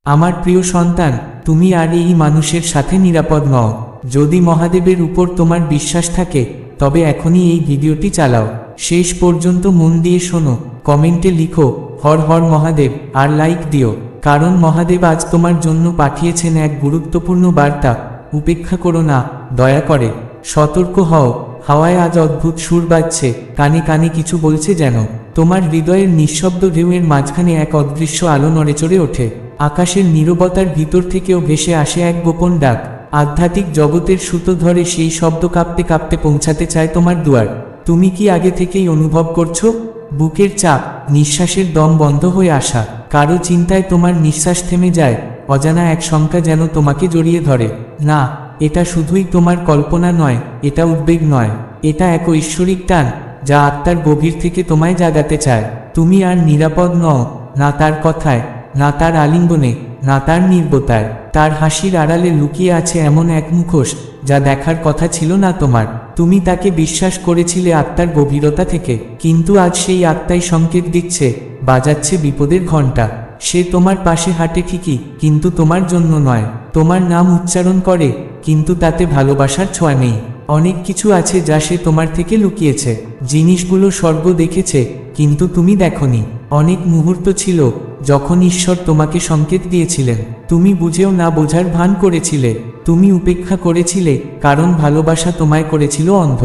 আমার প্রিয় সন্তান, তুমি আর এই মানুষের সাথে নিরাপদ নও। যদি মহাদেবের উপর তোমার বিশ্বাস থাকে তবে এখনই এই ভিডিওটি চালাও, শেষ পর্যন্ত মন দিয়ে শোনো, কমেন্টে লিখো হর হর মহাদেব আর লাইক দিও, কারণ মহাদেব আজ তোমার জন্য পাঠিয়েছেন এক গুরুত্বপূর্ণ বার্তা। উপেক্ষা করো না, দয়া করে সতর্ক হও। হাওয়ায় আজ অদ্ভুত সুর বাজছে, কানে কানে কিছু বলছে যেন। তোমার হৃদয়ের নিঃশব্দ ঢেউয়ের মাঝখানে এক অদৃশ্য আলো নড়েচড়ে ওঠে। আকাশের নীরবতার ভিতর থেকেও ভেসে আসে এক গোপন ডাক। আধ্যাত্মিক জগতের সুতো ধরে সেই শব্দ কাঁপতে কাঁপতে পৌঁছাতে চায় তোমার দুয়ার। তুমি কি আগে থেকেই অনুভব করছো? বুকের চাপ, নিঃশ্বাসের দম বন্ধ হয়ে আসা, কারো চিন্তায় তোমার নিঃশ্বাস থেমে যায়, অজানা এক শঙ্কা যেন তোমাকে জড়িয়ে ধরে। না, এটা শুধুই তোমার কল্পনা নয়, এটা উদ্বেগ নয়, এটা এক ঐশ্বরিক টান যা আত্মার গভীর থেকে তোমায় জাগাতে চায়। তুমি আর নিরাপদ নও, না তার কথায়, না তার আলিঙ্গনে, না তার নির্বতায়। তার হাসির আড়ালে লুকিয়ে আছে এমন এক মুখোশ যা দেখার কথা ছিল না তোমার। তুমি তাকে বিশ্বাস করেছিলে আত্মার গভীরতা থেকে, কিন্তু আজ সেই আত্মাই সংকেত দিচ্ছে, বাজাচ্ছে বিপদের ঘণ্টা। সে তোমার পাশে হাঁটে ঠিকই, কিন্তু তোমার জন্য নয়। তোমার নাম উচ্চারণ করে, কিন্তু তাতে ভালোবাসার ছোঁয়া নেই। অনেক কিছু আছে যা সে তোমার থেকে লুকিয়েছে। জিনিসগুলো স্বর্গ দেখেছে, কিন্তু তুমি দেখোনি। অনেক মুহূর্ত ছিল যখন ঈশ্বর তোমাকে সংকেত দিয়েছিলেন, তুমি বুঝেও না বোঝার ভান করেছিলে। তুমি উপেক্ষা করেছিলে, কারণ ভালোবাসা তোমায় করেছিল অন্ধ।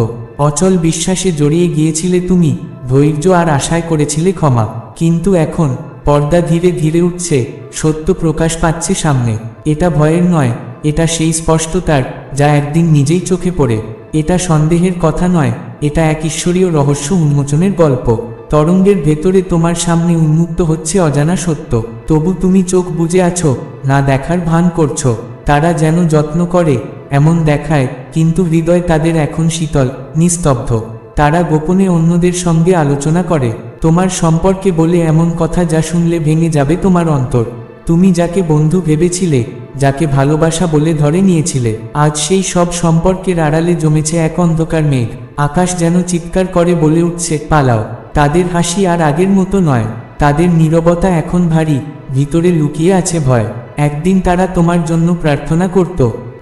অচল বিশ্বাসে জড়িয়ে গিয়েছিলে তুমি, ধৈর্য আর আশায় করেছিলে ক্ষমা। কিন্তু এখন পর্দা ধীরে ধীরে উঠছে, সত্য প্রকাশ পাচ্ছে সামনে। এটা ভয়ের নয়, এটা সেই স্পষ্টতার যা একদিন নিজেই চোখে পড়ে। এটা সন্দেহের কথা নয়, এটা এক ঈশ্বরীয় রহস্য উন্মোচনের গল্প। তরঙ্গের ভেতরে তোমার সামনে উন্মুক্ত হচ্ছে অজানা সত্য, তবু তুমি চোখ বুজে আছো, না দেখার ভান করছো। তারা যেন যত্ন করে, এমন দেখায়, কিন্তু হৃদয় তাদের এখন শীতল, নিস্তব্ধ। তারা গোপনে অন্যদের সঙ্গে আলোচনা করে তোমার সম্পর্কে, বলে এমন কথা যা শুনলে ভেঙে যাবে তোমার অন্তর। তুমি যাকে বন্ধু ভেবেছিলে, যাকে ভালোবাসা বলে ধরে নিয়েছিলে, আজ সেই সব সম্পর্কের আড়ালে জমেছে এক অন্ধকার মেঘ। আকাশ যেন চিৎকার করে বলে উঠছে, পালাও। তাদের হাসি আর আগের মতো নয়, তাদের নীরবতা এখন ভারী, ভিতরে লুকিয়ে আছে ভয়। একদিন তারা তোমার জন্য প্রার্থনা করত,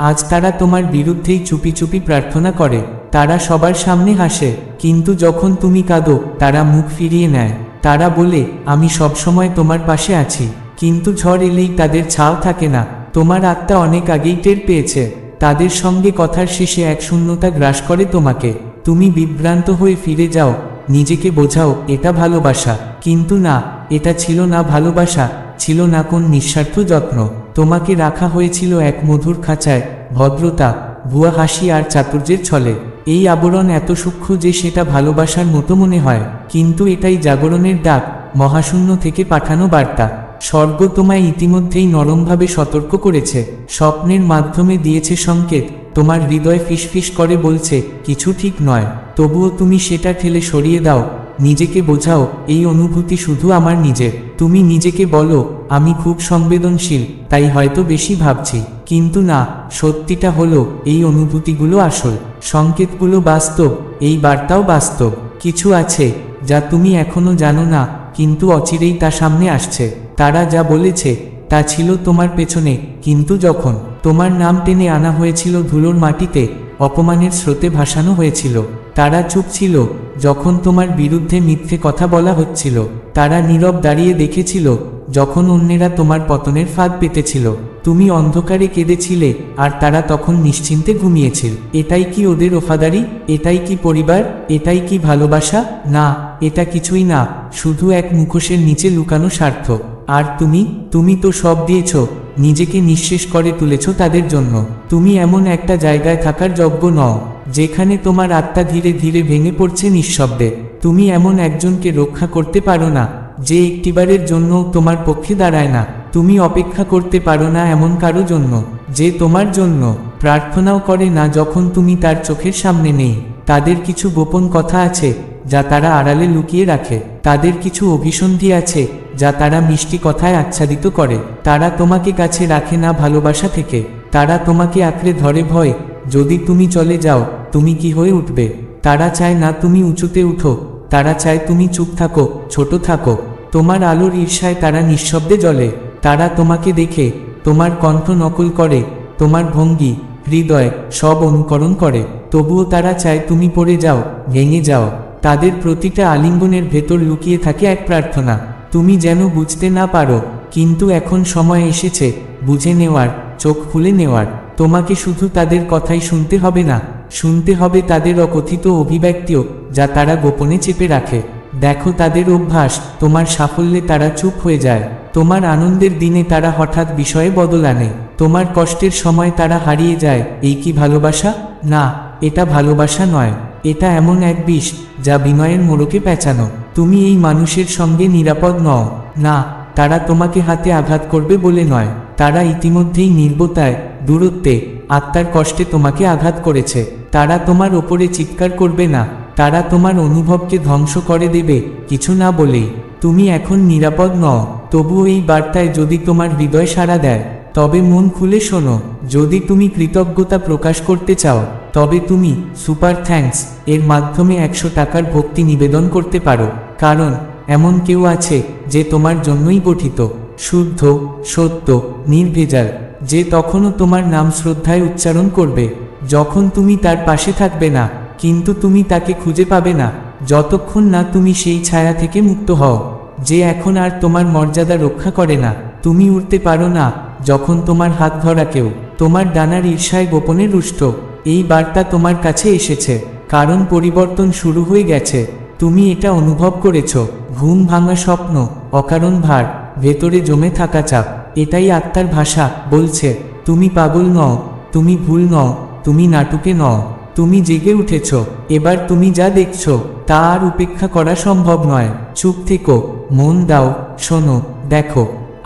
আজ তারা তোমার বিরুদ্ধেই চুপি চুপি প্রার্থনা করে। তারা সবার সামনে হাসে, কিন্তু যখন তুমি কাঁদো তারা মুখ ফিরিয়ে নেয়। তারা বলে, আমি সবসময় তোমার পাশে আছি, কিন্তু ঝড় এলেই তাদের ছাও থাকে না। তোমার আত্মা অনেক আগেই টের পেয়েছে। তাদের সঙ্গে কথার শেষে এক শূন্যতা গ্রাস করে তোমাকে। তুমি বিভ্রান্ত হয়ে ফিরে যাও, নিজেকে বোঝাও এটা ভালোবাসা, কিন্তু না, এটা ছিল না ভালোবাসা, ছিল না কোন নিঃস্বার্থ যত্ন। তোমাকে রাখা হয়েছিল এক মধুর খাঁচায়, ভদ্রতা, ভুয়া হাসি আর চাতুর্যের ছলে। এই আবরণ এত সূক্ষ্ম যে সেটা ভালোবাসার মতো মনে হয়, কিন্তু এটাই জাগরণের ডাক, মহাশূন্য থেকে পাঠানো বার্তা। স্বর্গ তোমায় ইতিমধ্যেই নরমভাবে সতর্ক করেছে, স্বপ্নের মাধ্যমে দিয়েছে সংকেত। তোমার হৃদয় ফিসফিস করে বলছে, কিছু ঠিক নয়, তবুও তুমি সেটা ঠেলে সরিয়ে দাও। নিজেকে বোঝাও, এই অনুভূতি শুধু আমার নিজের। তুমি নিজেকে বলো, আমি খুব সংবেদনশীল, তাই হয়তো বেশি ভাবছি। কিন্তু না, সত্যিটা হলো, এই অনুভূতিগুলো আসল, সংকেতগুলো বাস্তব, এই বার্তাও বাস্তব। কিছু আছে যা তুমি এখনো জানো না, কিন্তু অচিরেই তা সামনে আসছে। তারা যা বলেছে তা ছিল তোমার পেছনে, কিন্তু যখন তোমার নাম টেনে আনা হয়েছিল ধুলোর মাটিতে, অপমানের স্রোতে ভাসানো হয়েছিল, তারা চুপ ছিল। যখন তোমার বিরুদ্ধে মিথ্যে কথা বলা হচ্ছিল, তারা নীরব দাঁড়িয়ে দেখেছিল। যখন অন্যেরা তোমার পতনের ফাঁদ পেতেছিল, তুমি অন্ধকারে কেঁদেছিলে, আর তারা তখন নিশ্চিন্তে ঘুমিয়েছিল। এটাই কি ওদের ওফাদারি? এটাই কি পরিবার? এটাই কি ভালোবাসা? না, এটা কিছুই না, শুধু এক মুখোশের নিচে লুকানো স্বার্থ। আর তুমি তো সব দিয়েছ, নিজেকে নিঃশেষ করে তুলেছ তাদের জন্য। তুমি এমন একটা জায়গায় থাকার যোগ্য নও, যেখানে তোমার আত্মা ধীরে ধীরে ভেঙে পড়ছে নিঃশব্দে। তুমি এমন একজনকে রক্ষা করতে পারো না, যে একটিবারের জন্য তোমার পক্ষে দাঁড়ায় না। তুমি অপেক্ষা করতে পারো না এমন কারো জন্য, যে তোমার জন্য প্রার্থনাও করে না যখন তুমি তার চোখের সামনে নেই। তাদের কিছু গোপন কথা আছে যা তারা আড়ালে লুকিয়ে রাখে। তাদের কিছু অভিসন্ধি আছে যা তারা মিষ্টি কথায় আচ্ছাদিত করে। তারা তোমাকে কাছে রাখে না ভালোবাসা থেকে, তারা তোমাকে আঁকড়ে ধরে ভয়, যদি তুমি চলে যাও তুমি কি হয়ে উঠবে। তারা চায় না তুমি উঁচুতে উঠো, তারা চায় তুমি চুপ থাকো, ছোট থাকো। তোমার আলোর ঈর্ষায় তারা নিঃশব্দে জ্বলে। তারা তোমাকে দেখে, তোমার কণ্ঠ নকল করে, তোমার ভঙ্গি, হৃদয় সব অনুকরণ করে। তবুও তারা চায় তুমি পড়ে যাও, ভেঙে যাও। তাদের প্রতিটা আলিঙ্গনের ভেতর লুকিয়ে থাকে এক প্রার্থনা, তুমি যেন বুঝতে না পারো। কিন্তু এখন সময় এসেছে বুঝে নেওয়ার, চোখ খুলে নেওয়ার। তোমাকে শুধু তাদের কথাই শুনতে হবে না, শুনতে হবে তাদের অকথিত অভিব্যক্তিও, যা তারা গোপনে চেপে রাখে। দেখো তাদের অভ্যাস, তোমার সাফল্যে তারা চুপ হয়ে যায়, তোমার আনন্দের দিনে তারা হঠাৎ বিষয়ে বদল আনে, তোমার কষ্টের সময় তারা হারিয়ে যায়। এই কি ভালোবাসা? না, এটা ভালোবাসা নয়। এটা এমন এক বিষ, যা বিনয়ের মোড়কে পেঁচানো। তুমি এই মানুষের সঙ্গে নিরাপদ নও। না, তারা তোমাকে হাতে আঘাত করবে বলে নয়, তারা ইতিমধ্যেই নির্বতায়, দূরত্বে, আত্মার কষ্টে তোমাকে আঘাত করেছে। তারা তোমার ওপরে চিৎকার করবে না, তারা তোমার অনুভবকে ধ্বংস করে দেবে কিছু না বলেই। তুমি এখন নিরাপদ নও। তবুও এই বার্তায় যদি তোমার হৃদয় সাড়া দেয়, তবে মন খুলে শোনো। যদি তুমি কৃতজ্ঞতা প্রকাশ করতে চাও, তবে তুমি সুপার থ্যাঙ্কস এর মাধ্যমে 100 টাকার ভক্তি নিবেদন করতে পারো। কারণ এমন কেউ আছে যে তোমার জন্যই গঠিত, শুদ্ধ, সত্য, নির্ভেজাল, যে তখনও তোমার নাম শ্রদ্ধায় উচ্চারণ করবে যখন তুমি তার পাশে থাকবে না। কিন্তু তুমি তাকে খুঁজে পাবে না যতক্ষণ না তুমি সেই ছায়া থেকে মুক্ত হও, যে এখন আর তোমার মর্যাদা রক্ষা করে না। তুমি উড়তে পারো না যখন তোমার হাত ধরা কেউ তোমার ডানার ঈর্ষায় গোপনে রুষ্ট। এই বার্তা তোমার কাছে এসেছে, কারণ পরিবর্তন শুরু হয়ে গেছে। তুমি এটা অনুভব করেছ, ঘুম ভাঙা স্বপ্ন, অকারণ ভার, ভেতরে জমে থাকা চাপ। এটাই আত্মার ভাষা, বলছে তুমি পাগল নও, তুমি ভুল নও, তুমি নাটকে নও, তুমি জেগে উঠেছ। এবার তুমি যা দেখছো তা আর উপেক্ষা করা সম্ভব নয়। চুপ থেকো, মন দাও, শোনো, দেখো।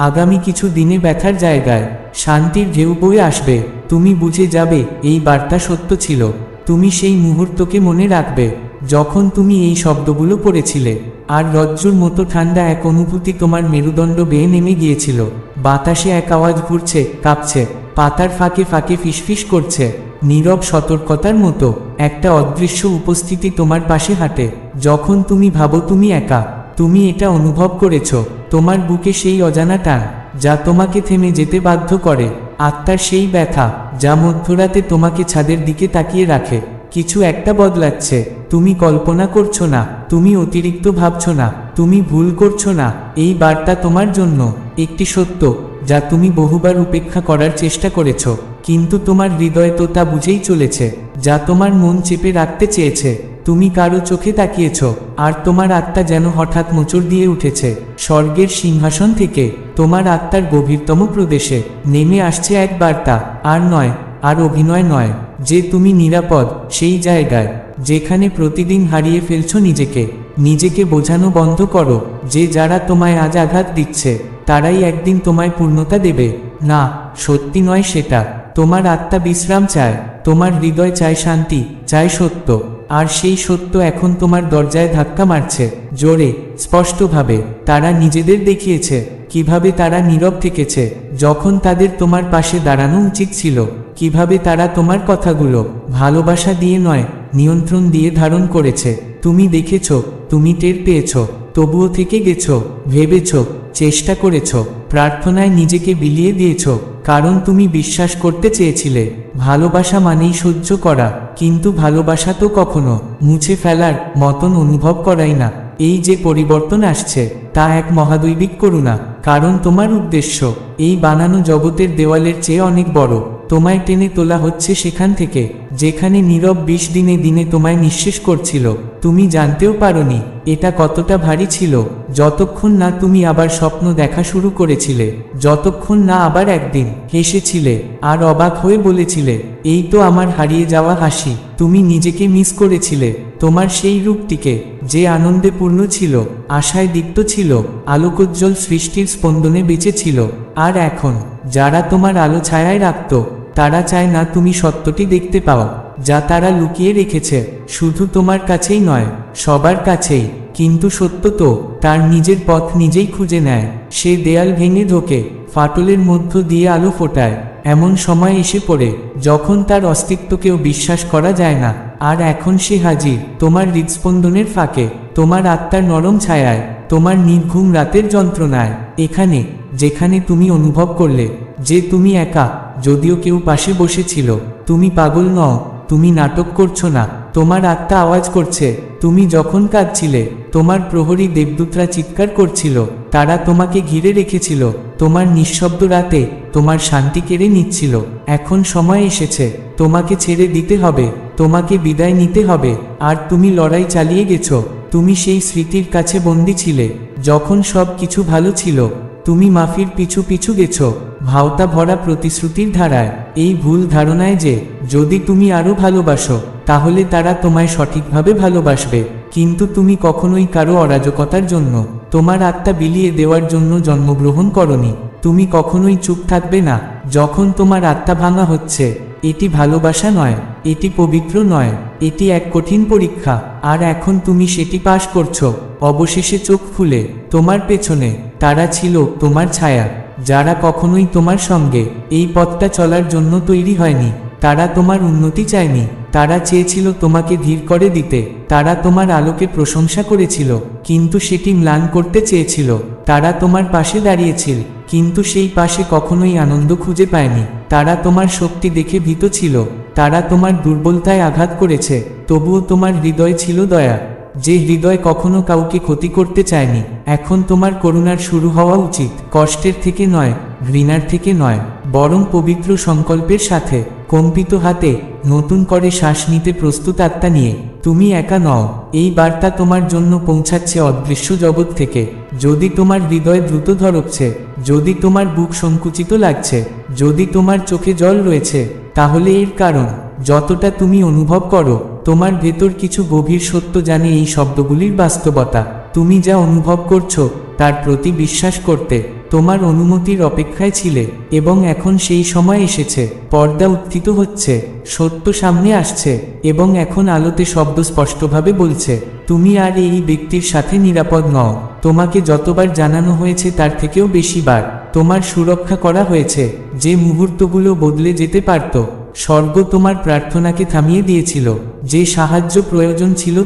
আগামী কিছু দিনে ব্যথার জায়গায় শান্তির ঢেউ বয়ে আসবে। তুমি বুঝে যাবে এই বার্তা সত্য ছিল। তুমি সেই মুহূর্তকে মনে রাখবে যখন তুমি এই শব্দগুলো পড়েছিলে, আর রজ্জুর মতো ঠান্ডা এক অনুভূতি তোমার মেরুদণ্ড বেয়ে নেমে গিয়েছিল। বাতাসে এক আওয়াজ ঘুরছে, কাঁপছে, পাতার ফাঁকে ফাঁকে ফিসফিস করছে, নীরব সতর্কতার মতো। একটা অদৃশ্য উপস্থিতি তোমার পাশে হাঁটে যখন তুমি ভাবো তুমি একা। তুমি এটা অনুভব করেছ, তোমার বুকে সেই অজানা টান যা তোমাকে থেমে যেতে বাধ্য করে, আত্মার সেই ব্যথা যা মধ্যরাতে তোমাকে ছাদের দিকে তাকিয়ে রাখে। কিছু একটা বদলাচ্ছে, তুমি কল্পনা করছো না, তুমি অতিরিক্ত ভাবছো না, তুমি ভুল করছো না। এই বার্তা তোমার জন্য, একটি সত্য যা তুমি বহুবার উপেক্ষা করার চেষ্টা করেছ, কিন্তু তোমার হৃদয় তো তা বুঝেই চলেছে, যা তোমার মন চেপে রাখতে চেয়েছে। তুমি কারো চোখে তাকিয়েছ, আর তোমার আত্মা যেন হঠাৎ মোচড় দিয়ে উঠেছে। স্বর্গের সিংহাসন থেকে তোমার আত্মার গভীরতম প্রদেশে নেমে আসছে এক বার্তা, আর নয়, আর অভিনয় নয়, যে তুমি নিরাপদ সেই জায়গায় যেখানে প্রতিদিন হারিয়ে ফেলছো নিজেকে। নিজেকে বোঝানো বন্ধ করো যে যারা তোমায় আজ আঘাত দিচ্ছে তারাই একদিন তোমায় পূর্ণতা দেবে। না, সত্যি নয় সেটা। তোমার আত্মা বিশ্রাম চায়, তোমার হৃদয় চায় শান্তি, চায় সত্য। আর সেই সত্য এখন তোমার দরজায় ধাক্কা মারছে, জোরে, স্পষ্টভাবে। তারা নিজেদের দেখিয়েছে কিভাবে তারা নীরব থেকেছে যখন তাদের তোমার পাশে দাঁড়ানো উচিত ছিল, কিভাবে তারা তোমার কথাগুলো ভালোবাসা দিয়ে নয়, নিয়ন্ত্রণ দিয়ে ধারণ করেছে। তুমি দেখেছ, তুমি টের পেয়েছ, তবুও থেকে গেছ, ভেবেছ, চেষ্টা করেছ, প্রার্থনায় নিজেকে বিলিয়ে দিয়েছ, কারণ তুমি বিশ্বাস করতে চেয়েছিলে ভালোবাসা মানেই সহ্য করা। কিন্তু ভালোবাসা তো কখনো মুছে ফেলার মতন অনুভব করাই না। এই যে পরিবর্তন আসছে তা এক মহাদৈবিক করুণা, কারণ তোমার উদ্দেশ্য এই বানানো জগতের দেওয়ালের চেয়ে অনেক বড়। তোমায় টেনে তোলা হচ্ছে সেখান থেকে যেখানে নীরব 20 দিনে দিনে তোমায় নিঃশেষ করছিল। তুমি জানতেও পারোনি এটা কতটা ভারী ছিল, যতক্ষণ না তুমি আবার স্বপ্ন দেখা শুরু করেছিলে, যতক্ষণ না আবার একদিন হেসেছিলে আর অবাক হয়ে বলেছিলে, এই তো আমার হারিয়ে যাওয়া হাসি। তুমি নিজেকে মিস করেছিলে, তোমার সেই রূপটিকে যে আনন্দে পূর্ণ ছিল, আশায় দীপ্ত ছিল, আলোকোজ্জ্বল সৃষ্টির স্পন্দনে বেঁচে ছিল। আর এখন যারা তোমার আলো ছায়ায় রাখত, তারা চায় না তুমি সত্যটি দেখতে পাও যা তারা লুকিয়ে রেখেছে। শুধু তোমার কাছেই নয়, সবার কাছেই। কিন্তু সত্য তো তার নিজের পথ নিজেই খুঁজে নেয়। সে দেয়াল ভেঙে ঢোকে, ফাটলের মধ্য দিয়ে আলো ফোটায়। এমন সময় এসে পড়ে যখন তার অস্তিত্বকেও বিশ্বাস করা যায় না। আর এখন সে হাজির তোমার হৃদস্পন্দনের ফাঁকে, তোমার আত্মার নরম ছায়ায়, তোমার নির্ঘুম রাতের যন্ত্রণায়। এখানে যেখানে তুমি অনুভব করলে যে তুমি একা, যদিও কেউ পাশে বসেছিল। তুমি পাগল নও, তুমি নাটক করছো না, তোমার আত্মা আওয়াজ করছে। তুমি যখন কাঁদছিলে, তোমার প্রহরী দেবদূতরা চিৎকার করছিল, তারা তোমাকে ঘিরে রেখেছিল। তোমার নিঃশব্দ রাতে তোমার শান্তি কেড়ে নিচ্ছিল। এখন সময় এসেছে, তোমাকে ছেড়ে দিতে হবে, তোমাকে বিদায় নিতে হবে। আর তুমি লড়াই চালিয়ে গেছো। তুমি সেই স্মৃতির কাছে বন্দী ছিলে যখন সব কিছু ভালো ছিল। তুমি মাফির পিছু পিছু গেছো, ভাওতা ভরা প্রতিশ্রুতির ধারায়, এই ভুল ধারণায় যে যদি তুমি আরো ভালোবাসো তাহলে তারা তোমায় সঠিকভাবে ভালোবাসবে। কিন্তু তুমি কখনোই কারো অরাজকতার জন্য, তোমার আত্মা বিলিয়ে দেওয়ার জন্য জন্মগ্রহণ করনি। তুমি কখনোই চুপ থাকবে না যখন তোমার আত্মা ভাঙা হচ্ছে। এটি ভালোবাসা নয়, এটি পবিত্র নয়, এটি এক কঠিন পরীক্ষা। আর এখন তুমি সেটি পাশ করছো। অবশেষে চোখ খুলে তোমার পেছনে তারা ছিল তোমার ছায়া, যারা কখনোই তোমার সঙ্গে এই পথটা চলার জন্য তৈরি হয়নি। তারা তোমার উন্নতি চায়নি, তারা চেয়েছিল তোমাকে ধীর করে দিতে। তারা তোমার আলোকে প্রশংসা করেছিল, কিন্তু সেটি ম্লান করতে চেয়েছিল। তারা তোমার পাশে দাঁড়িয়েছিল, কিন্তু সেই পাশে কখনোই আনন্দ খুঁজে পায়নি। তারা তোমার শক্তি দেখে ভীত ছিল, তারা তোমার দুর্বলতায় আঘাত করেছে, তবুও তোমার হৃদয় ছিল দয়া, যে হৃদয় কখনো কাউকে ক্ষতি করতে চায়নি। এখন তোমার করুণার শুরু হওয়া উচিত, কষ্টের থেকে নয়, ঘৃণার থেকে নয়, বরং পবিত্র সংকল্পের সাথে। কম্পিত হাতে নতুন করে শ্বাস নিতে প্রস্তুত আত্মা নিয়ে। তুমি একা নও, এই বার্তা তোমার জন্য পৌঁছাচ্ছে অদৃশ্য জগৎ থেকে। যদি তোমার হৃদয় দ্রুত ধড়কছে, যদি তোমার বুক সংকুচিত লাগছে, যদি তোমার চোখে জল রয়েছে, তাহলে এর কারণ যতটা তুমি অনুভব করো। তোমার ভেতর কিছু গভীর সত্য জানে এই শব্দগুলির বাস্তবতা। তুমি যা অনুভব করছো তার প্রতি বিশ্বাস করতে তোমার অনুমতির অপেক্ষায় ছিলে, এবং এখন সেই সময় এসেছে। পর্দা উত্থিত হচ্ছে, সত্য সামনে আসছে, এবং এখন আলোতে শব্দ স্পষ্টভাবে বলছে, তুমি আর এই ব্যক্তির সাথে নিরাপদ নও। তোমাকে যতবার জানানো হয়েছে তার থেকেও বেশি বার তোমার সুরক্ষা করা হয়েছে। যে মুহূর্তগুলো বদলে যেতে পারত, স্বর্গ তোমার প্রার্থনাকে থামিয়ে দিয়েছিল। যে সাহায্য প্রয়োজন ছিল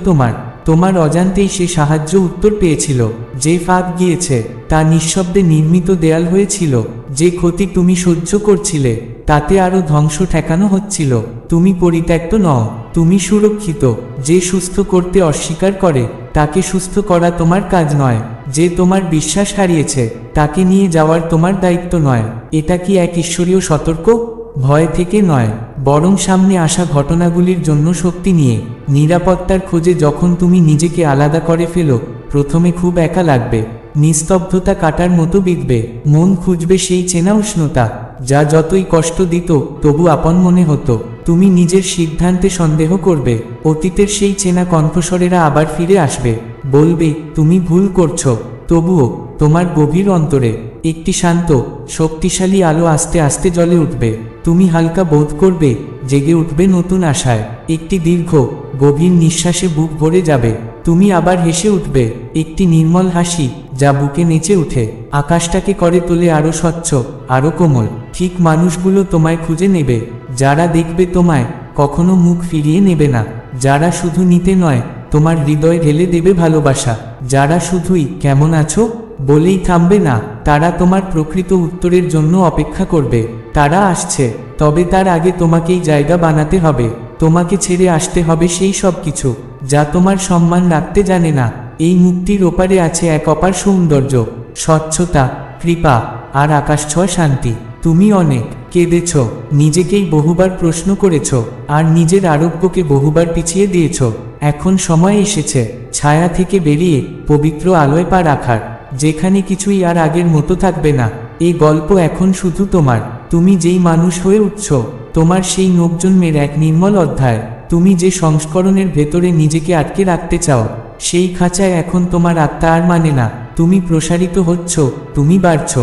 তোমার অজান্তেই সে সাহায্য উত্তর পেয়েছিল। যে ফাঁদ গিয়েছে তা নিঃশব্দে নির্মিত দেয়াল হয়েছিল। যে ক্ষতি তুমি সহ্য করছিলে তাতে আরো ধ্বংস ঠেকানো হচ্ছিল। তুমি পরিত্যক্ত নও, তুমি সুরক্ষিত। যে সুস্থ করতে অস্বীকার করে তাকে সুস্থ করা তোমার কাজ নয়। যে তোমার বিশ্বাস হারিয়েছে তাকে নিয়ে যাওয়ার তোমার দায়িত্ব নয়। এটা কি এক ঈশ্বরীয় সতর্ক? ভয় থেকে নয়, বরং সামনে আসা ঘটনাগুলির জন্য শক্তি নিয়ে। নিরাপত্তার খোঁজে যখন তুমি নিজেকে আলাদা করে ফেলো, প্রথমে খুব একা লাগবে, নিস্তব্ধতা কাটার মতো বিঁধবে। মন খুঁজবে সেই চেনা উষ্ণতা, যা যতই কষ্ট দিত তবু আপন মনে হতো। তুমি নিজের সিদ্ধান্তে সন্দেহ করবে, অতীতের সেই চেনা কণ্ঠস্বরেরা আবার ফিরে আসবে, বলবে তুমি ভুল করছো। তবুও তোমার গভীর অন্তরে একটি শান্ত, শক্তিশালী আলো আস্তে আস্তে জ্বলে উঠবে। তুমি হালকা বোধ করবে, জেগে উঠবে নতুন আশায়। একটি দীর্ঘ, গভীর নিঃশ্বাসে বুক ভরে যাবে। তুমি আবার হেসে উঠবে, একটি নির্মল হাসি যা বুকে নেচে উঠে, আকাশটাকে করে তোলে আরো স্বচ্ছ, আরো কোমল। ঠিক মানুষগুলো তোমায় খুঁজে নেবে, যারা দেখবে তোমায়, কখনো মুখ ফিরিয়ে নেবে না। যারা শুধু নিতে নয়, তোমার হৃদয় ঢেলে দেবে ভালোবাসা। যারা শুধুই কেমন আছো বলেই থামবে না, তারা তোমার প্রকৃত উত্তরের জন্য অপেক্ষা করবে। তারা আসছে, তবে তার আগে তোমাকেই জায়গা বানাতে হবে। তোমাকে ছেড়ে আসতে হবে সেই সব কিছু যা তোমার সম্মান রাখতে জানে না। এই মুক্তির ওপারে আছে এক অপার সৌন্দর্য, স্বচ্ছতা, কৃপা আর আকাশছোঁয়া শান্তি। তুমি অনেক কেঁদেছ, নিজেকেই বহুবার প্রশ্ন করেছ, আর নিজের আরোগ্যকে বহুবার পিছিয়ে দিয়েছ। এখন সময় এসেছে ছায়া থেকে বেরিয়ে পবিত্র আলোয় পা রাখার, যেখানে কিছুই আর আগের মতো থাকবে না। এই গল্প এখন শুধু তোমার। তুমি যেই মানুষ হয়ে উঠছ, তোমার সেই নবজন্মের এক নির্মল অধ্যায়। তুমি যে সংস্করণের ভেতরে নিজেকে আটকে রাখতে চাও, সেই খাঁচায় এখন তোমার আত্মা আর মানে না। তুমি প্রসারিত হচ্ছ, তুমি বাড়ছ।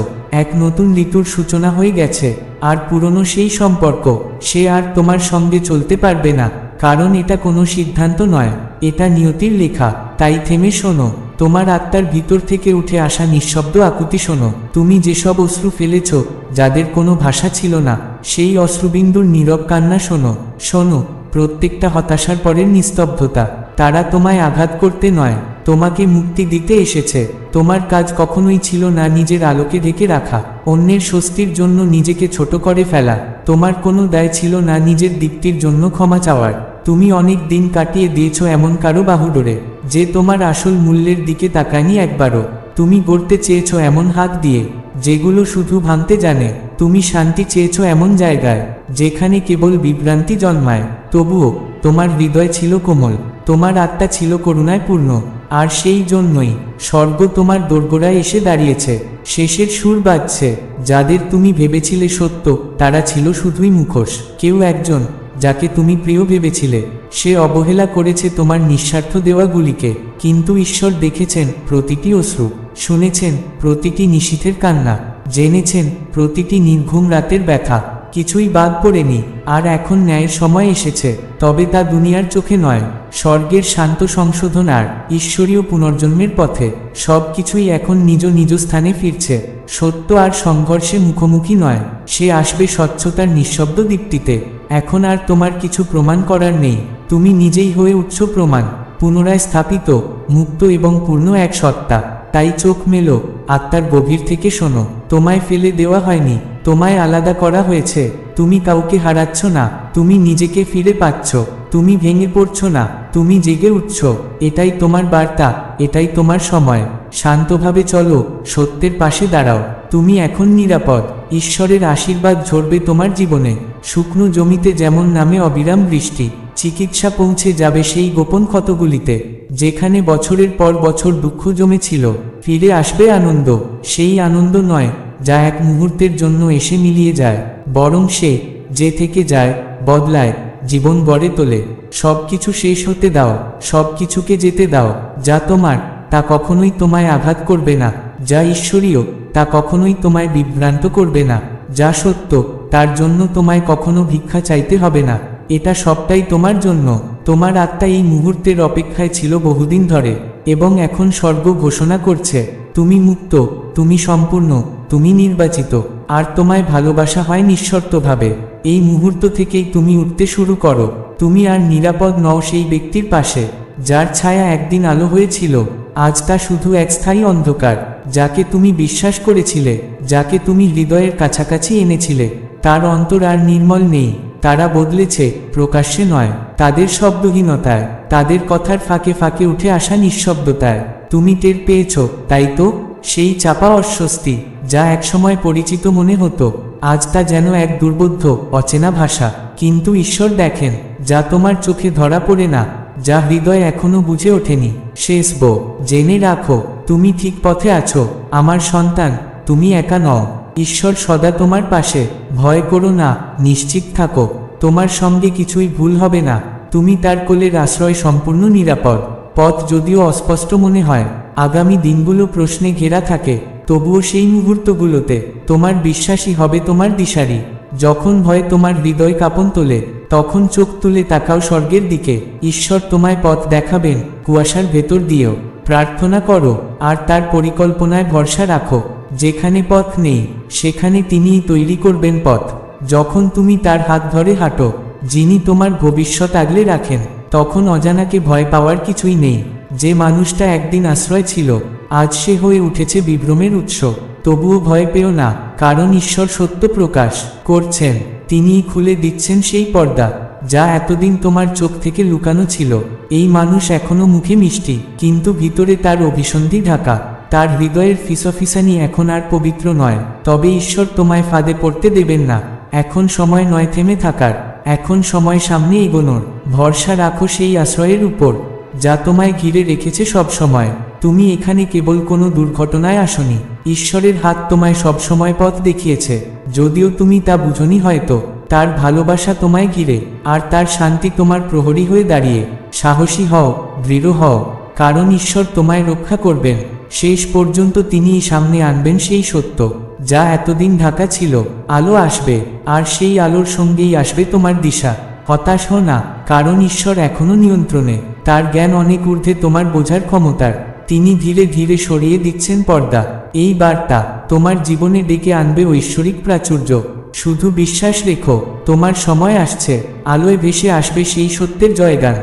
এক নতুন ঋতুর সূচনা হয়ে গেছে, আর পুরনো সেই সম্পর্ক, সে আর তোমার সঙ্গে চলতে পারবে না। কারণ এটা কোনো সিদ্ধান্ত নয়, এটা নিয়তির লেখা। তাই থেমে শোনো, তোমার আত্মার ভিতর থেকে উঠে আসা নিঃশব্দ আকুতি শোনো। তুমি যেসব অশ্রু ফেলেছ, যাদের কোনো ভাষা ছিল না, সেই অশ্রুবিন্দুর নীরব কান্না শোনো। শোনো প্রত্যেকটা হতাশার পরের নিস্তব্ধতা। তারা তোমায় আঘাত করতে নয়, তোমাকে মুক্তি দিতে এসেছে। তোমার কাজ কখনোই ছিল না নিজের আলোকে ঢেকে রাখা, অন্যের স্বস্তির জন্য নিজেকে ছোট করে ফেলা। তোমার কোনো দায় ছিল না নিজের দীপ্তির জন্য ক্ষমা চাওয়ার। তুমি অনেক দিন কাটিয়ে দিয়েছ এমন কারো বাহুডোরে, যে তোমার আসল মূল্যের দিকে তাকায়নি একবারও। তুমি গড়তে চেয়েছ এমন হাত দিয়ে যেগুলো শুধু ভাঙতে জানে। তুমি শান্তি চেয়েছ এমন জায়গায় যেখানে কেবল বিভ্রান্তি জন্মায়। তবুও তোমার হৃদয় ছিল কোমল, তোমার আত্মা ছিল করুণায় পূর্ণ। আর সেই জন্যই স্বর্গ তোমার দোরগোড়ায় এসে দাঁড়িয়েছে। শেষের সুর বাজছে। যাদের তুমি ভেবেছিলে সত্য, তারা ছিল শুধুই মুখোশ। কেউ একজন যাকে তুমি প্রিয় ভেবেছিলে, সে অবহেলা করেছে তোমার নিঃস্বার্থ দেওয়াগুলিকে। কিন্তু ঈশ্বর দেখেছেন প্রতিটি অশ্রু, শুনেছেন প্রতিটি নিশীথের কান্না, জেনেছেন প্রতিটি নির্ঘুম রাতের ব্যথা। কিছুই বাদ পড়েনি। আর এখন ন্যায়ের সময় এসেছে, তবে তা দুনিয়ার চোখে নয়, স্বর্গের শান্ত সংশোধন আর ঈশ্বরীয় পুনর্জন্মের পথে। সব কিছুই এখন নিজ নিজ স্থানে ফিরছে। সত্য আর সংঘর্ষে মুখোমুখি নয়, সে আসবে স্বচ্ছতার নিঃশব্দ দীপ্তিতে। এখন আর তোমার কিছু প্রমাণ করার নেই, তুমি নিজেই হয়ে উঠছ প্রমাণ, পুনরায় স্থাপিত, মুক্ত এবং পূর্ণ এক সত্তা। তাই চোখ মেলো, আত্মার গভীর থেকে শোনো, তোমায় ফেলে দেওয়া হয়নি, তোমায় আলাদা করা হয়েছে। তুমি কাউকে হারাচ্ছ না, তুমি নিজেকে ফিরে পাচ্ছ। তুমি ভেঙে পড়ছ না, তুমি জেগে উঠছ। এটাই তোমার বার্তা, এটাই তোমার সময়। শান্তভাবে চলো, সত্যের পাশে দাঁড়াও। তুমি এখন নিরাপদ। ঈশ্বরের আশীর্বাদ ঝরবে তোমার জীবনে। শুকনো জমিতে যেমন নামে অবিরাম বৃষ্টি, চিকিৎসা পৌঁছে যাবে সেই গোপন ক্ষতগুলিতে। যেখানে বছরের পর বছর দুঃখ জমেছিল, ফিরে আসবে আনন্দ। সেই আনন্দ নয় যা এক মুহূর্তের জন্য এসে মিলিয়ে যায়, বরং সে যে থেকে যায়, বদলায়, জীবন গড়ে তোলে। সব কিছু শেষ হতে দাও, সব কিছুকে যেতে দাও। যা তোমার তা কখনোই তোমায় আঘাত করবে না, যা ঈশ্বরীয় তা কখনোই তোমায় বিভ্রান্ত করবে না, যা সত্য তার জন্য তোমায় কখনো ভিক্ষা চাইতে হবে না। এটা সবটাই তোমার জন্য। তোমার আত্মা এই মুহূর্তের অপেক্ষায় ছিল বহুদিন ধরে, এবং এখন স্বর্গ ঘোষণা করছে, তুমি মুক্ত, তুমি সম্পূর্ণ, তুমি নির্বাচিত। আর তোমায় ভালোবাসা হয় নিঃশর্তভাবে। এই মুহূর্ত থেকেই তুমি উঠতে শুরু করো। তুমি আর নিরাপদ নও সেই ব্যক্তির পাশে যার ছায়া একদিন আলো হয়েছিল। আজ তা শুধু এক স্থায়ী অন্ধকার। যাকে তুমি বিশ্বাস করেছিলে, যাকে তুমি হৃদয়ের কাছাকাছি এনেছিলে, তার অন্তর আর নির্মল নেই। তারা বদলেছে, প্রকাশ্যে নয়, তাদের শব্দহীনতায়, তাদের কথার ফাঁকে ফাঁকে উঠে আসা নিঃশব্দতায়। তুমি টের পেয়েছ, তাই তো? সেই চাপা অস্বস্তি যা একসময় পরিচিত মনে হতো, আজ তা যেন এক দুর্বোধ্য, অচেনা ভাষা। কিন্তু ঈশ্বর দেখেন যা তোমার চোখে ধরা পড়ে না, যা হৃদয় এখনো বুঝে ওঠেনি। শেষব, জেনে রাখো, তুমি ঠিক পথে আছো আমার সন্তান। তুমি একা নও, ঈশ্বর সদা তোমার পাশে। ভয় করো না, নিশ্চিত থাকো, তোমার সঙ্গে কিছুই ভুল হবে না। তুমি তার কোলের আশ্রয়, সম্পূর্ণ নিরাপদ। পথ যদিও অস্পষ্ট মনে হয়, আগামী দিনগুলো প্রশ্নে ঘেরা থাকে, তবুও সেই মুহূর্তগুলোতে তোমার বিশ্বাসই হবে তোমার দিশারি। যখন ভয় তোমার হৃদয় কাঁপন তোলে, তখন চোখ তুলে তাকাও স্বর্গের দিকে। ঈশ্বর তোমায় পথ দেখাবেন কুয়াশার ভেতর দিয়েও। প্রার্থনা করো আর তার পরিকল্পনায় ভরসা রাখো। যেখানে পথ নেই, সেখানে তিনিই তৈরি করবেন পথ। যখন তুমি তার হাত ধরে হাঁটো, যিনি তোমার ভবিষ্যৎ আগলে রাখেন, তখন অজানাকে ভয় পাওয়ার কিছুই নেই। যে মানুষটা একদিন আশ্রয় ছিল, আজ সে হয়ে উঠেছে বিভ্রমের উৎস। তবুও ভয় পেও না, কারণ ঈশ্বর সত্য প্রকাশ করছেন। তিনিই খুলে দিচ্ছেন সেই পর্দা যা এতদিন তোমার চোখ থেকে লুকানো ছিল। এই মানুষ এখনো মুখে মিষ্টি, কিন্তু ভিতরে তার অভিসন্ধি ঢাকা। তার হৃদয়ের ফিসফিসানি এখন আর পবিত্র নয়। তবে ঈশ্বর তোমায় ফাঁদে পড়তে দেবেন না। এখন সময় নয় থেমে থাকার, এখন সময় সামনে এগোনোর। ভরসা রাখো সেই আশ্রয়ের উপর যা তোমায় ঘিরে রেখেছে সব সময়। তুমি এখানে কেবল কোনো দুর্ঘটনায় আসনি, ঈশ্বরের হাত তোমায় সবসময় পথ দেখিয়েছে। যদিও তুমি তা বুঝনি হয়তো, তার ভালোবাসা তোমায় ঘিরে, আর তার শান্তি তোমার প্রহরী হয়ে দাঁড়িয়ে। সাহসী হও, দৃঢ় হও, কারণ ঈশ্বর তোমায় রক্ষা করবেন। শেষ পর্যন্ত তিনিই সামনে আনবেন সেই সত্য যা এতদিন ঢাকা ছিল। আলো আসবে, আর সেই আলোর সঙ্গেই আসবে তোমার দিশা। হতাশ হও না, কারণ ঈশ্বর এখনো নিয়ন্ত্রণে। তার জ্ঞান অনেক ঊর্ধ্বে তোমার বোঝার ক্ষমতার। তিনি ধীরে ধীরে সরিয়ে দিচ্ছেন পর্দা। এই বার্তা তোমার জীবনে ডেকে আনবে ঐশ্বরিক প্রাচুর্য। শুধু বিশ্বাস রেখো, তোমার সময় আসছে। আলোয় ভেসে আসবে সেই সত্যের জয়গান।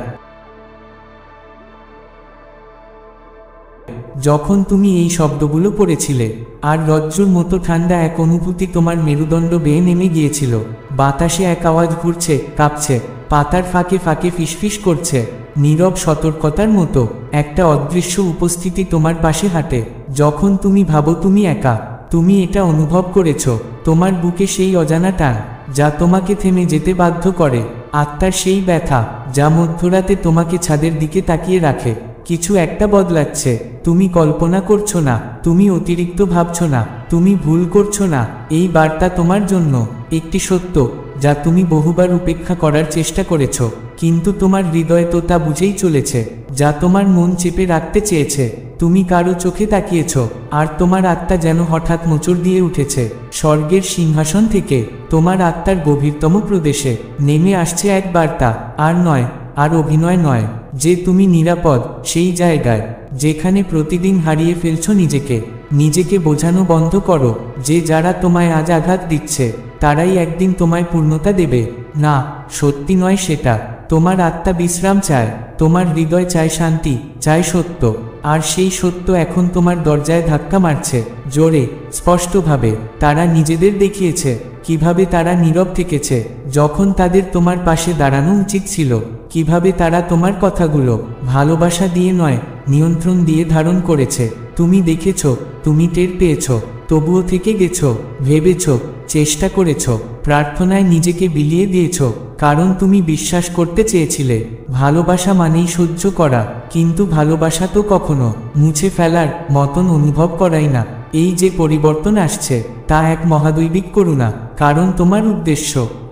যখন তুমি এই শব্দগুলো পড়েছিলে, আর রজ্জুর মতো ঠান্ডা এক অনুভূতি তোমার মেরুদণ্ড বেয়ে নেমে গিয়েছিল। বাতাসে এক আওয়াজ ঘুরছে, কাঁপছে, পাতার ফাঁকে ফাঁকে ফিসফিস করছে, নীরব সতর্কতার মতো একটা অদৃশ্য উপস্থিতি তোমার পাশে হাঁটে। যখন তুমি ভাবো তুমি একা, তুমি এটা অনুভব করেছ, তোমার বুকে সেই অজানা টান যা তোমাকে থেমে যেতে বাধ্য করে, আত্মার সেই ব্যথা যা মধ্যরাতে তোমাকে ছাদের দিকে তাকিয়ে রাখে। কিছু একটা বদলাচ্ছে, তুমি কল্পনা করছো না, তুমি অতিরিক্ত ভাবছো না, তুমি ভুল করছো না। এই বার্তা তোমার জন্য, একটি সত্য যা তুমি বহুবার উপেক্ষা করার চেষ্টা করেছ, কিন্তু তোমার হৃদয় তো তা বুঝেই চলেছে, যা তোমার মন চেপে রাখতে চেয়েছে। তুমি কারো চোখে তাকিয়েছ, আর তোমার আত্মা যেন হঠাৎ মোচড় দিয়ে উঠেছে। স্বর্গের সিংহাসন থেকে তোমার আত্মার গভীরতম প্রদেশে নেমে আসছে এক বার্তা, আর নয়, আর অভিনয় নয়, যে তুমি নিরাপদ সেই জায়গায় যেখানে প্রতিদিন হারিয়ে ফেলছ নিজেকে। নিজেকে বোঝানো বন্ধ করো যে যারা তোমায় আজ আঘাত দিচ্ছে তারাই একদিন তোমায় পূর্ণতা দেবে। না, সত্যি নয় সেটা। তোমার আত্মা বিশ্রাম চায়, তোমার হৃদয় চায় শান্তি, চায় সত্য, আর সেই সত্য এখন তোমার দরজায় ধাক্কা মারছে, জোরে, স্পষ্টভাবে। তারা নিজেদের দেখিয়েছে কিভাবে তারা নীরব থেকেছে যখন তাদের তোমার পাশে দাঁড়ানো উচিত ছিল, কিভাবে তারা তোমার কথাগুলো ভালোবাসা দিয়ে নয়, নিয়ন্ত্রণ দিয়ে ধারণ করেছে। তুমি দেখেছ, তুমি টের পেয়েছ, তবুও থেকে গেছ, ভেবেছ, চেষ্টা করেছ, প্রার্থনায় নিজেকে বিলিয়ে দিয়েছ, কারণ তুমি বিশ্বাস করতে চেয়েছিলে ভালোবাসা মানেই সহ্য করা, কিন্তু ভালোবাসা তো কখনো মুছে ফেলার মতন অনুভব করাই না। এই যে পরিবর্তন আসছে তা এক মহাদৈবিক করুণা, কারণ তোমার উদ্দেশ্য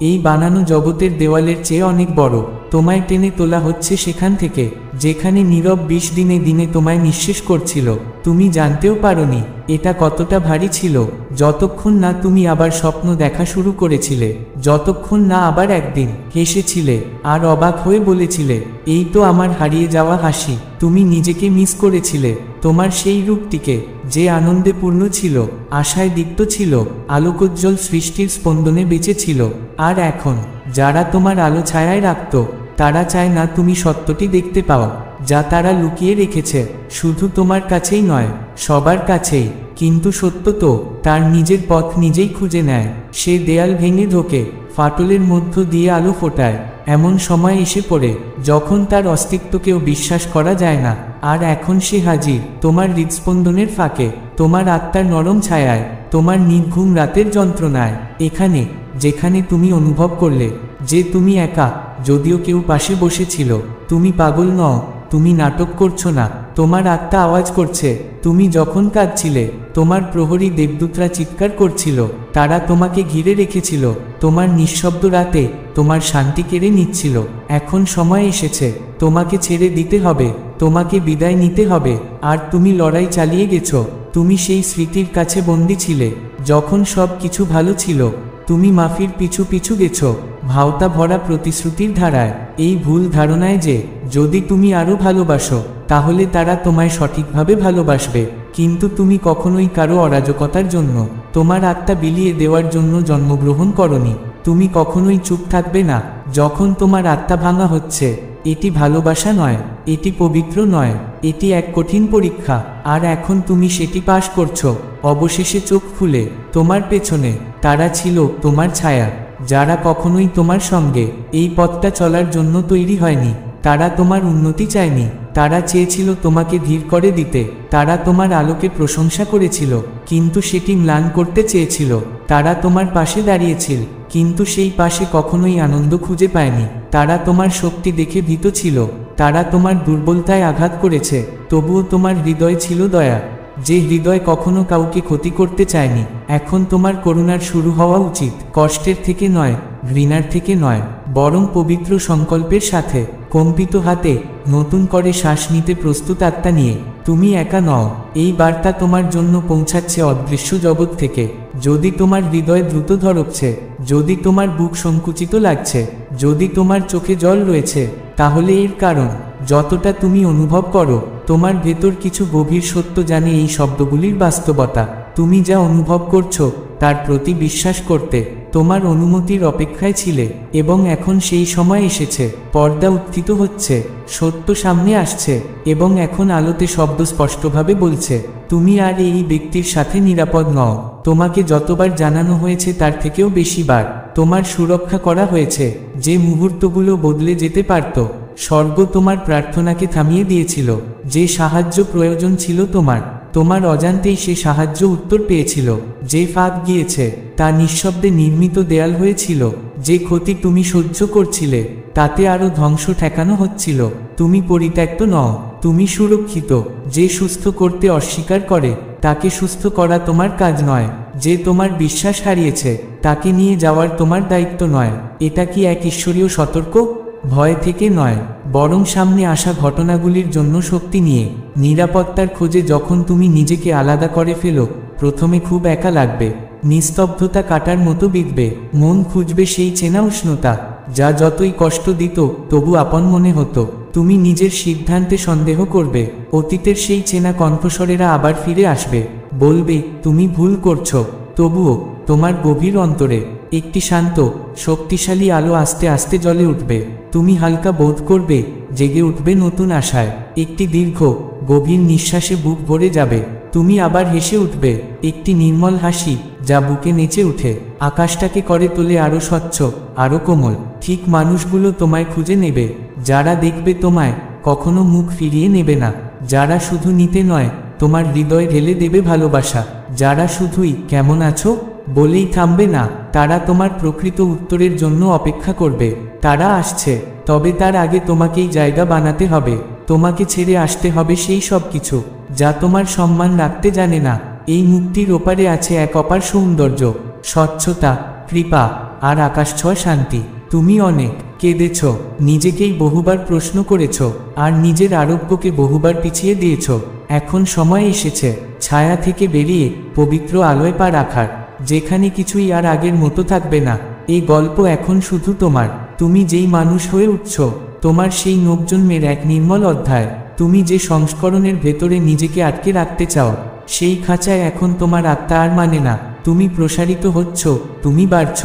এই বানানো জগতের দেওয়ালের চেয়ে অনেক বড়। তোমায় টেনে তোলা হচ্ছে সেখান থেকে যেখানে নীরব 20 দিনে দিনে তোমায় নিঃশেষ করছিল। তুমি জানতেও পারোনি এটা কতটা ভারী ছিল, যতক্ষণ না তুমি আবার স্বপ্ন দেখা শুরু করেছিলে, যতক্ষণ না আবার একদিন হেসেছিলে আর অবাক হয়ে বলেছিলে, এই তো আমার হারিয়ে যাওয়া হাসি। তুমি নিজেকে মিস করেছিলে, তোমার সেই রূপটিকে যে আনন্দে পূর্ণ ছিল, আশায় দীপ্ত ছিল, আলোকোজ্জ্বল সৃষ্টির স্পন্দনে বেঁচে ছিল। আর এখন যারা তোমার আলো ছায়ায় রাখত তারা চায় না তুমি সত্যটি দেখতে পাও যা তারা লুকিয়ে রেখেছে, শুধু তোমার কাছেই নয়, সবার কাছেই। কিন্তু সত্য তো তার নিজের পথ নিজেই খুঁজে নেয়। সে দেয়াল ভেঙে ঢোকে, ফাটলের মধ্য দিয়ে আলো ফোটায়। এমন সময় এসে পড়ে যখন তার অস্তিত্বকেও বিশ্বাস করা যায় না। আর এখন সে হাজির, তোমার হৃদস্পন্দনের ফাঁকে, তোমার আত্মার নরম ছায়ায়, তোমার নির্ঘুম রাতের যন্ত্রণায়। এখানে যেখানে তুমি অনুভব করলে যে তুমি একা, যদিও কেউ পাশে বসেছিল। তুমি পাগল নও, তুমি নাটক করছো না, তোমার আত্মা আওয়াজ করছে। তুমি যখন কাঁদছিলে তোমার প্রহরী দেবদূতরা চিৎকার করছিল, তারা তোমাকে ঘিরে রেখেছিল, তোমার নিঃশব্দ রাতে তোমার শান্তি কেড়ে নিচ্ছিল। এখন সময় এসেছে, তোমাকে ছেড়ে দিতে হবে, তোমাকে বিদায় নিতে হবে। আর তুমি লড়াই চালিয়ে গেছো। তুমি সেই স্মৃতির কাছে বন্দী ছিলে যখন সব কিছু ভালো ছিল। তুমি মাফির পিছু পিছু গেছো, ভাওতা ভরা প্রতিশ্রুতির ধারায়, এই ভুল ধারণায় যে যদি তুমি আরো ভালোবাসো তাহলে তারা তোমায় সঠিকভাবে ভালোবাসবে। কিন্তু তুমি কখনোই কারো অরাজকতার জন্য তোমার আত্মা বিলিয়ে দেওয়ার জন্য জন্মগ্রহণ করনি। তুমি কখনোই চুপ থাকবে না যখন তোমার আত্মা ভাঙা হচ্ছে। এটি ভালোবাসা নয়, এটি পবিত্র নয়, এটি এক কঠিন পরীক্ষা। আর এখন তুমি সেটি পাশ করছো। অবশেষে চোখ খুলে তোমার পেছনে তারা ছিল তোমার ছায়া, যারা কখনোই তোমার সঙ্গে এই পথটা চলার জন্য তৈরি হয়নি। তারা তোমার উন্নতি চায়নি, তারা চেয়েছিল তোমাকে ধীর করে দিতে। তারা তোমার আলোকে প্রশংসা করেছিল, কিন্তু সেটি ম্লান করতে চেয়েছিল। তারা তোমার পাশে দাঁড়িয়েছিল, কিন্তু সেই পাশে কখনোই আনন্দ খুঁজে পায়নি। তারা তোমার শক্তি দেখে ভীত ছিল, তারা তোমার দুর্বলতায় আঘাত করেছে, তবুও তোমার হৃদয় ছিল দয়া, যে হৃদয় কখনো কাউকে ক্ষতি করতে চায়নি। এখন তোমার করুণার শুরু হওয়া উচিত, কষ্টের থেকে নয়, ঘৃণার থেকে নয়, বরং পবিত্র সংকল্পের সাথে, কম্পিত হাতে, নতুন করে শ্বাস নিতে প্রস্তুত আত্মা নিয়ে। তুমি একা নও, এই বার্তা তোমার জন্য পৌঁছাচ্ছে অদৃশ্য জগৎ থেকে। যদি তোমার হৃদয় দ্রুত ধড়কছে, যদি তোমার বুক সংকুচিত লাগছে, যদি তোমার চোখে জল রয়েছে, তাহলে এর কারণ যতটা তুমি অনুভব করো, তোমার ভেতর কিছু গভীর সত্য জানে এই শব্দগুলির বাস্তবতা। তুমি যা অনুভব করছো তার প্রতি বিশ্বাস করতে তোমার অনুমতির অপেক্ষায় ছিলে এবং এখন সেই সময় এসেছে। পর্দা উত্থিত হচ্ছে, সত্য সামনে আসছে এবং এখন আলোতে শব্দ স্পষ্টভাবে বলছে, তুমি আর এই ব্যক্তির সাথে নিরাপদ নও। তোমাকে যতবার জানানো হয়েছে তার থেকেও বেশি বার তোমার সুরক্ষা করা হয়েছে। যে মুহূর্তগুলো বদলে যেতে পারত, স্বর্গ তোমার প্রার্থনাকে থামিয়ে দিয়েছিল। যে সাহায্য প্রয়োজন ছিল তোমার অজান্তেই সে সাহায্য উত্তর পেয়েছিল। যে ফাঁক গিয়েছে তা নিঃশব্দে নির্মিত দেয়াল হয়েছিল। যে ক্ষতি তুমি সহ্য করছিলে তাতে আরো ধ্বংস ঠেকানো হচ্ছিল। তুমি পরিত্যক্ত নও, তুমি সুরক্ষিত। যে সুস্থ করতে অস্বীকার করে তাকে সুস্থ করা তোমার কাজ নয়। যে তোমার বিশ্বাস হারিয়েছে তাকে নিয়ে যাওয়ার তোমার দায়িত্ব নয়। এটা কি এক ঈশ্বরীয় সতর্ক? ভয় থেকে নয়, বরং সামনে আসা ঘটনাগুলির জন্য শক্তি নিয়ে। নিরাপত্তার খোঁজে যখন তুমি নিজেকে আলাদা করে ফেলো, প্রথমে খুব একা লাগবে, নিস্তব্ধতা কাটার মতো বিঁধবে। মন খুঁজবে সেই চেনা উষ্ণতা, যা যতই কষ্ট দিত তবু আপন মনে হতো। তুমি নিজের সিদ্ধান্তে সন্দেহ করবে, অতীতের সেই চেনা কণ্ঠস্বরেরা আবার ফিরে আসবে, বলবে তুমি ভুল করছো। তবুও তোমার গভীর অন্তরে একটি শান্ত, শক্তিশালী আলো আস্তে আস্তে জ্বলে উঠবে। তুমি হালকা বোধ করবে, জেগে উঠবে নতুন আশায়। একটি দীর্ঘ, গভীর নিঃশ্বাসে বুক ভরে যাবে। তুমি আবার হেসে উঠবে, একটি নির্মল হাসি যা বুকে নেচে উঠে, আকাশটাকে করে তোলে আরো স্বচ্ছ, আরো কোমল। ঠিক মানুষগুলো তোমায় খুঁজে নেবে, যারা দেখবে তোমায়, কখনো মুখ ফিরিয়ে নেবে না। যারা শুধু নিতে নয়, তোমার হৃদয় ঢেলে দেবে ভালোবাসা। যারা শুধুই কেমন আছো বলেই থামবে না, তারা তোমার প্রকৃত উত্তরের জন্য অপেক্ষা করবে। তারা আসছে, তবে তার আগে তোমাকেই জায়গা বানাতে হবে। তোমাকে ছেড়ে আসতে হবে সেই সব কিছু যা তোমার সম্মান রাখতে জানে না। এই মুক্তির ওপারে আছে এক অপার সৌন্দর্য, স্বচ্ছতা, কৃপা আর আকাশছোঁয়া শান্তি। তুমি অনেক কেঁদেছ, নিজেকেই বহুবার প্রশ্ন করেছ, আর নিজের আরোগ্যকে বহুবার পিছিয়ে দিয়েছ। এখন সময় এসেছে ছায়া থেকে বেরিয়ে পবিত্র আলোয় পা রাখার, যেখানে কিছুই আর আগের মতো থাকবে না। এই গল্প এখন শুধু তোমার। তুমি যেই মানুষ হয়ে উঠছ, তোমার সেই নবজন্মের এক নির্মল অধ্যায়। তুমি যে সংস্করণের ভেতরে নিজেকে আটকে রাখতে চাও, সেই খাঁচায় এখন তোমার আত্মা আর মানে না। তুমি প্রসারিত হচ্ছ, তুমি বাড়ছ।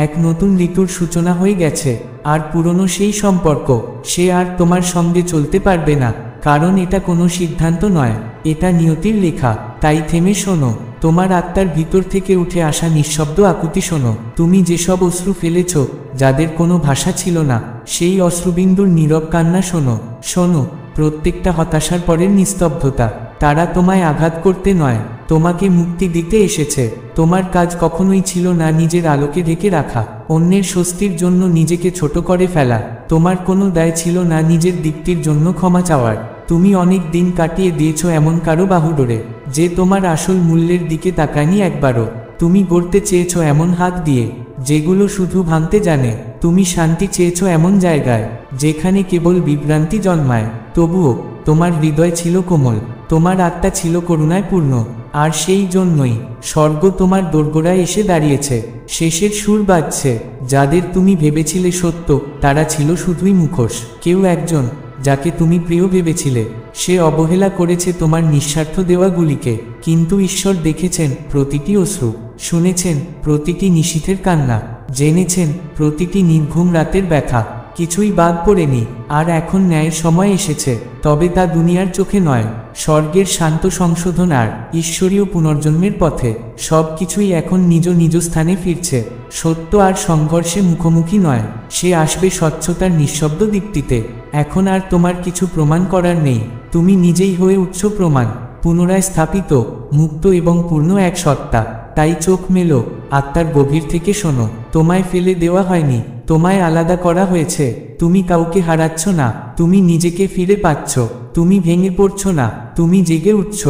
এক নতুন ঋতুর সূচনা হয়ে গেছে, আর পুরনো সেই সম্পর্ক, সে আর তোমার সঙ্গে চলতে পারবে না। কারণ এটা কোনো সিদ্ধান্ত নয়, এটা নিয়তির লেখা। তাই থেমে শোনো, তোমার আত্মার ভিতর থেকে উঠে আসা নিঃশব্দ আকুতি শোনো। তুমি যেসব অশ্রু ফেলেছ, যাদের কোনো ভাষা ছিল না, সেই অশ্রুবিন্দুর নীরব কান্না শোনো। শোনো প্রত্যেকটা হতাশার পরের নিস্তব্ধতা। তারা তোমায় আঘাত করতে নয়, তোমাকে মুক্তি দিতে এসেছে। তোমার কাজ কখনোই ছিল না নিজের আলোকে ঢেকে রাখা, অন্যের স্বস্তির জন্য নিজেকে ছোট করে ফেলা। তোমার কোনো দায় ছিল না নিজের দীপ্তির জন্য ক্ষমা চাওয়ার। তুমি অনেক দিন কাটিয়ে দিয়েছ এমন কারো বাহুডোরে, যে তোমার আসল মূল্যের দিকে তাকায়নি একবারও। তুমি গড়তে চেয়েছ এমন হাত দিয়ে, যেগুলো শুধু ভাঙতে জানে। তুমি শান্তি চেয়েছ এমন জায়গায়, যেখানে কেবল বিভ্রান্তি জন্মায়। তবুও তোমার হৃদয় ছিল কোমল, তোমার আত্মা ছিল করুণায় পূর্ণ। আর সেই জন্যই স্বর্গ তোমার দোরগোড়ায় এসে দাঁড়িয়েছে। শেষের সুর বাজছে। যাদের তুমি ভেবেছিলে সত্য, তারা ছিল শুধুই মুখোশ। কেউ একজন যাকে তুমি প্রিয় ভেবেছিলে, সে অবহেলা করেছে তোমার নিঃস্বার্থ দেওয়াগুলিকে। কিন্তু ঈশ্বর দেখেছেন প্রতিটি অশ্রু, শুনেছেন প্রতিটি নিশীথের কান্না, জেনেছেন প্রতিটি নির্ঘুম রাতের ব্যথা। কিছুই বাদ পড়েনি। আর এখন ন্যায়ের সময় এসেছে, তবে তা দুনিয়ার চোখে নয়, স্বর্গের শান্ত সংশোধন আর ঈশ্বরীয় পুনর্জন্মের পথে। সব কিছুই এখন নিজ নিজ স্থানে ফিরছে। সত্য আর সংঘর্ষে মুখোমুখি নয়, সে আসবে স্বচ্ছতার নিঃশব্দ দীপ্তিতে। এখন আর তোমার কিছু প্রমাণ করার নেই, তুমি নিজেই হয়ে উঠছ প্রমাণ, পুনরায় স্থাপিত, মুক্ত এবং পূর্ণ এক সত্তা। তাই চোখ মেলো, আত্মার গভীর থেকে শোনো, তোমায় ফেলে দেওয়া হয়নি, তোমায় আলাদা করা হয়েছে। তুমি কাউকে হারাচ্ছ না, তুমি নিজেকে ফিরে পাচ্ছ। তুমি ভেঙে পড়ছ না, তুমি জেগে উঠছ।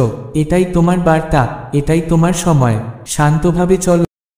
এটাই তোমার বার্তা, এটাই তোমার সময়। শান্তভাবে চলো।